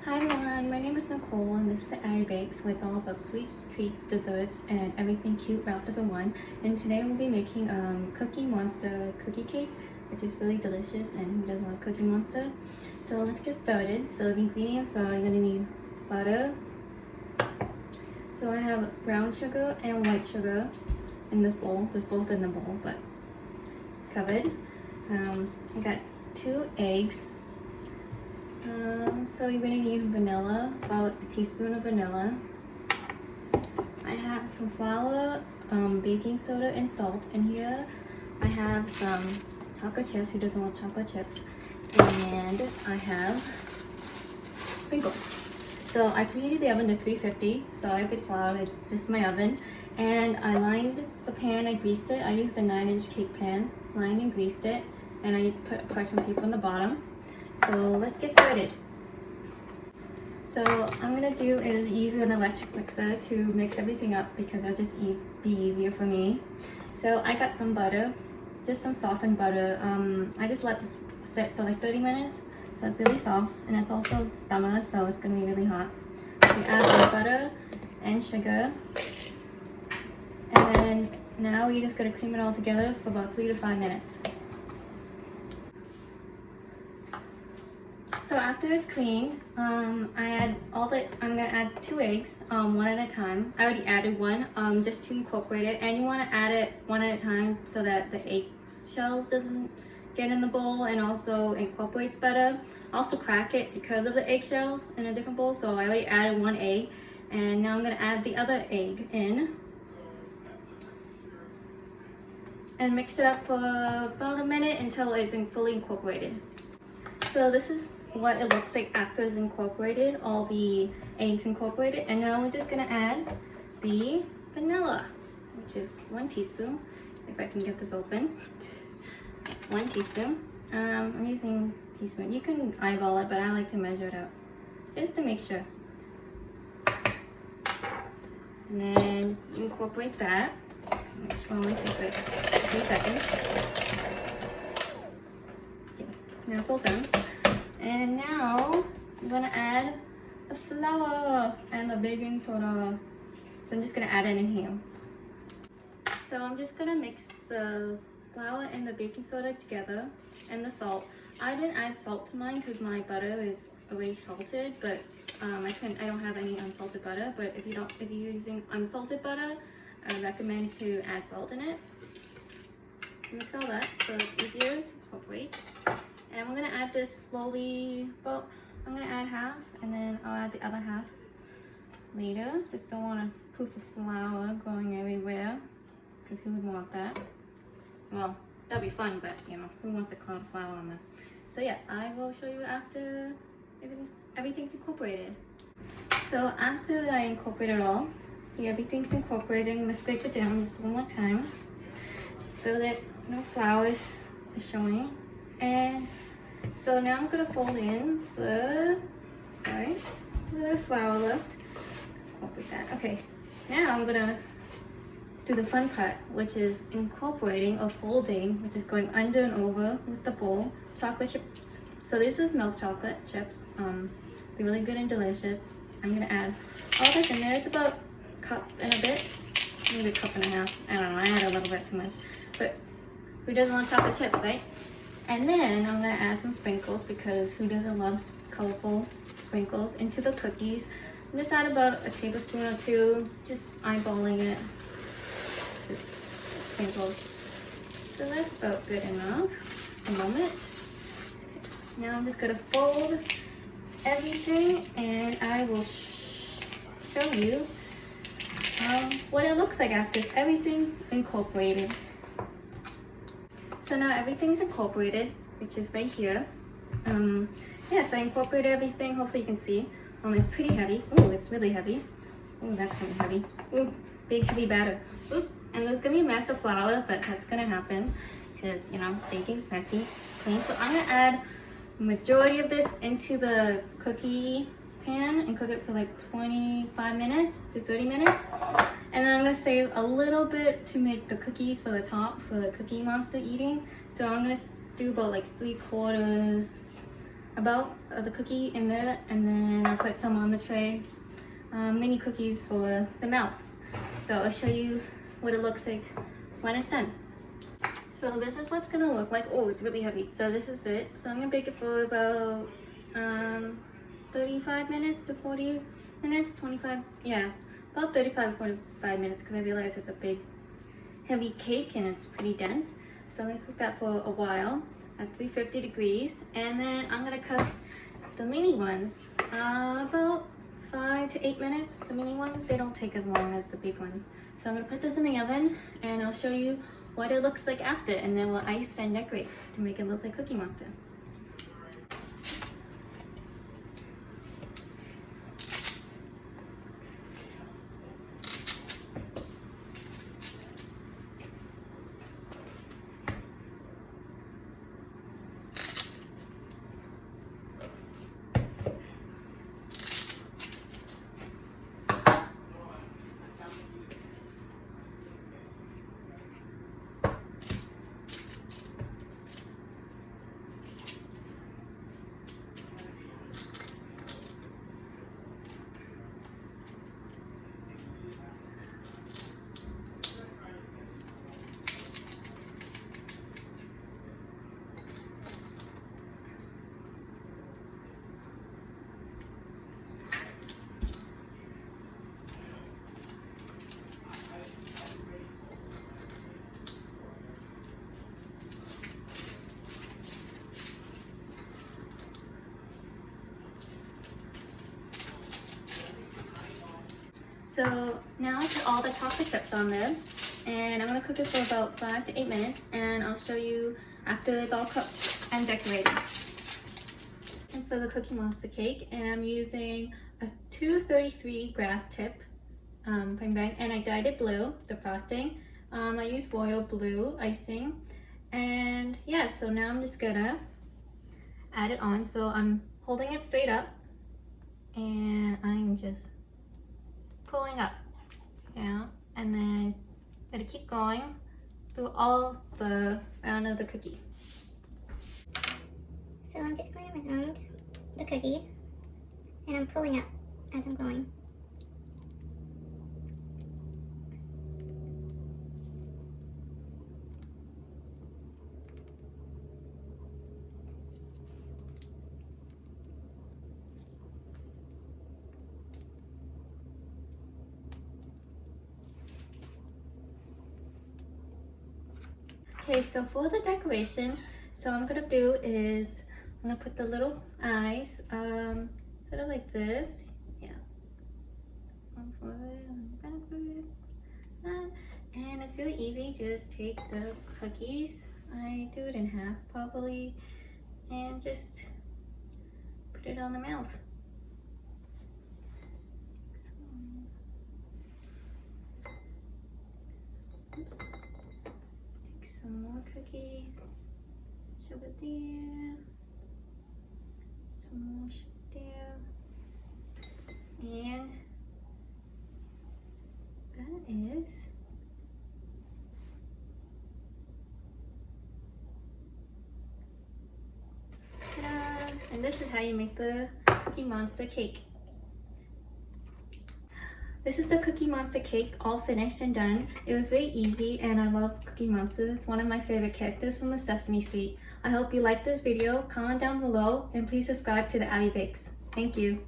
Hi everyone, my name is Nicole and this is the I Bake, so it's all about sweets, treats, desserts, and everything cute wrapped up in one. And today we'll be making Cookie Monster cookie cake, which is really delicious, and who doesn't love Cookie Monster? So let's get started. So the ingredients are, you're gonna need butter. So I have brown sugar and white sugar in this bowl. There's both in the bowl, but covered. I got 2 eggs. So you're gonna need vanilla, about a teaspoon of vanilla. I have some flour, baking soda, and salt in here. I have some chocolate chips. Who doesn't love chocolate chips? And I have sprinkles. So I preheated the oven to 350. Sorry if it's loud, it's just my oven. And I lined the pan, I greased it. I used a 9-inch cake pan, lined and greased it. And I put parchment paper on the bottom. So let's get started. So I'm gonna do is use an electric mixer to mix everything up because it'll just be easier for me. So I got some butter, just some softened butter. I just let this sit for like 30 minutes. So it's really soft, and it's also summer, so it's gonna be really hot. We add the butter and sugar. And then now you're just gonna cream it all together for about 3 to 5 minutes. So after it's creamed, I'm gonna add 2 eggs, one at a time. I already added one, just to incorporate it. And you wanna add it one at a time so that the egg shells doesn't get in the bowl and also incorporates better. Also crack it because of the eggshells in a different bowl. So I already added 1 egg, and now I'm gonna add the other egg in. And mix it up for about a minute until it's fully incorporated. So this is what it looks like after it's incorporated, all the eggs incorporated. And now we're just gonna add the vanilla, which is 1 teaspoon, if I can get this open. 1 teaspoon. I'm using teaspoon. You can eyeball it, but I like to measure it out, just to make sure. And then you incorporate that. Which will only take like a few seconds. Okay, now it's all done. And now I'm gonna add the flour and the baking soda. So I'm just gonna add it in here. So I'm just gonna mix the flour and the baking soda together and the salt. I didn't add salt to mine because my butter is already salted, but I don't have any unsalted butter. But if you're using unsalted butter, I recommend to add salt in it. Mix all that so it's easier to incorporate. And we're gonna add this slowly. Well, I'm gonna add half, and then I'll add the other half later. Just don't want a poof of flour going everywhere, because who would want that? Well, that'd be fun, but you know, who wants a cloud of flour on that? So yeah, I will show you after everything's incorporated. So after I incorporate it all, see everything's incorporated, I'm gonna scrape it down just one more time so that no flour is showing. And so now I'm gonna fold in the flour left. Incorporate that. Okay, now I'm gonna do the fun part, which is incorporating or folding, which is going under and over with the bowl, chocolate chips. So this is milk chocolate chips. Be really good and delicious. I'm gonna add all this in there. It's about a cup and a bit, maybe a cup and a half. I don't know, I had a little bit too much. But who doesn't love chocolate chips, right? And then I'm gonna add some sprinkles, because who doesn't love colorful sprinkles into the cookies. I'm just add about a tablespoon or 2, just eyeballing it. Just sprinkles. So that's about good enough at the moment. Now I'm just gonna fold everything, and I will show you what it looks like after everything incorporated. So now everything's incorporated, which is right here. Yes, I incorporated everything. Hopefully you can see. It's pretty heavy. Oh, it's really heavy. Oh, that's gonna be heavy. Ooh, big heavy batter. Ooh, and there's gonna be a mess of flour, but that's gonna happen because, you know, baking's messy. Okay, so I'm gonna add the majority of this into the cookie pan and cook it for like 25 minutes to 30 minutes. And then I'm gonna save a little bit to make the cookies for the top for the Cookie Monster eating. So I'm gonna do about like 3/4 about the cookie in there, and then I'll put some on the tray, mini cookies for the mouth. So I'll show you what it looks like when it's done. So this is what's gonna look like. Oh, it's really heavy. So this is it. So I'm gonna bake it for about 35 minutes to 40 minutes, 25, yeah, about 35 to 45 minutes, because I realize it's a big heavy cake and it's pretty dense. So I'm gonna cook that for a while at 350 degrees, and then I'm gonna cook the mini ones about 5 to 8 minutes. The mini ones, they don't take as long as the big ones. So I'm gonna put this in the oven and I'll show you what it looks like after, and then we'll ice and decorate to make it look like Cookie Monster. So now I put all the chocolate chips on there, and I'm gonna cook it for about 5 to 8 minutes, and I'll show you after it's all cooked and decorated. And for the Cookie Monster cake, and I'm using a 233 grass tip punch bag, and I dyed it blue, the frosting. I used royal blue icing, and yeah, so now I'm just gonna add it on. So I'm holding it straight up, and I'm just pulling up, down, and then gotta keep going through all the round of the cookie. So I'm just going around the cookie and I'm pulling up as I'm going. Okay, so for the decorations, so what I'm gonna do is I'm gonna put the little eyes, sort of like this, yeah. And it's really easy. Just take the cookies. I do it in half probably, and just put it on the mouth. Oops. Take some more cookies. Shove it there. Some more shove it there. And that is ta-da! And this is how you make the Cookie Monster cake. This is the Cookie Monster cake, all finished and done. It was very easy, and I love Cookie Monster. It's one of my favorite characters from the Sesame Street. I hope you liked this video. Comment down below, and please subscribe to the Abby Bakes. Thank you.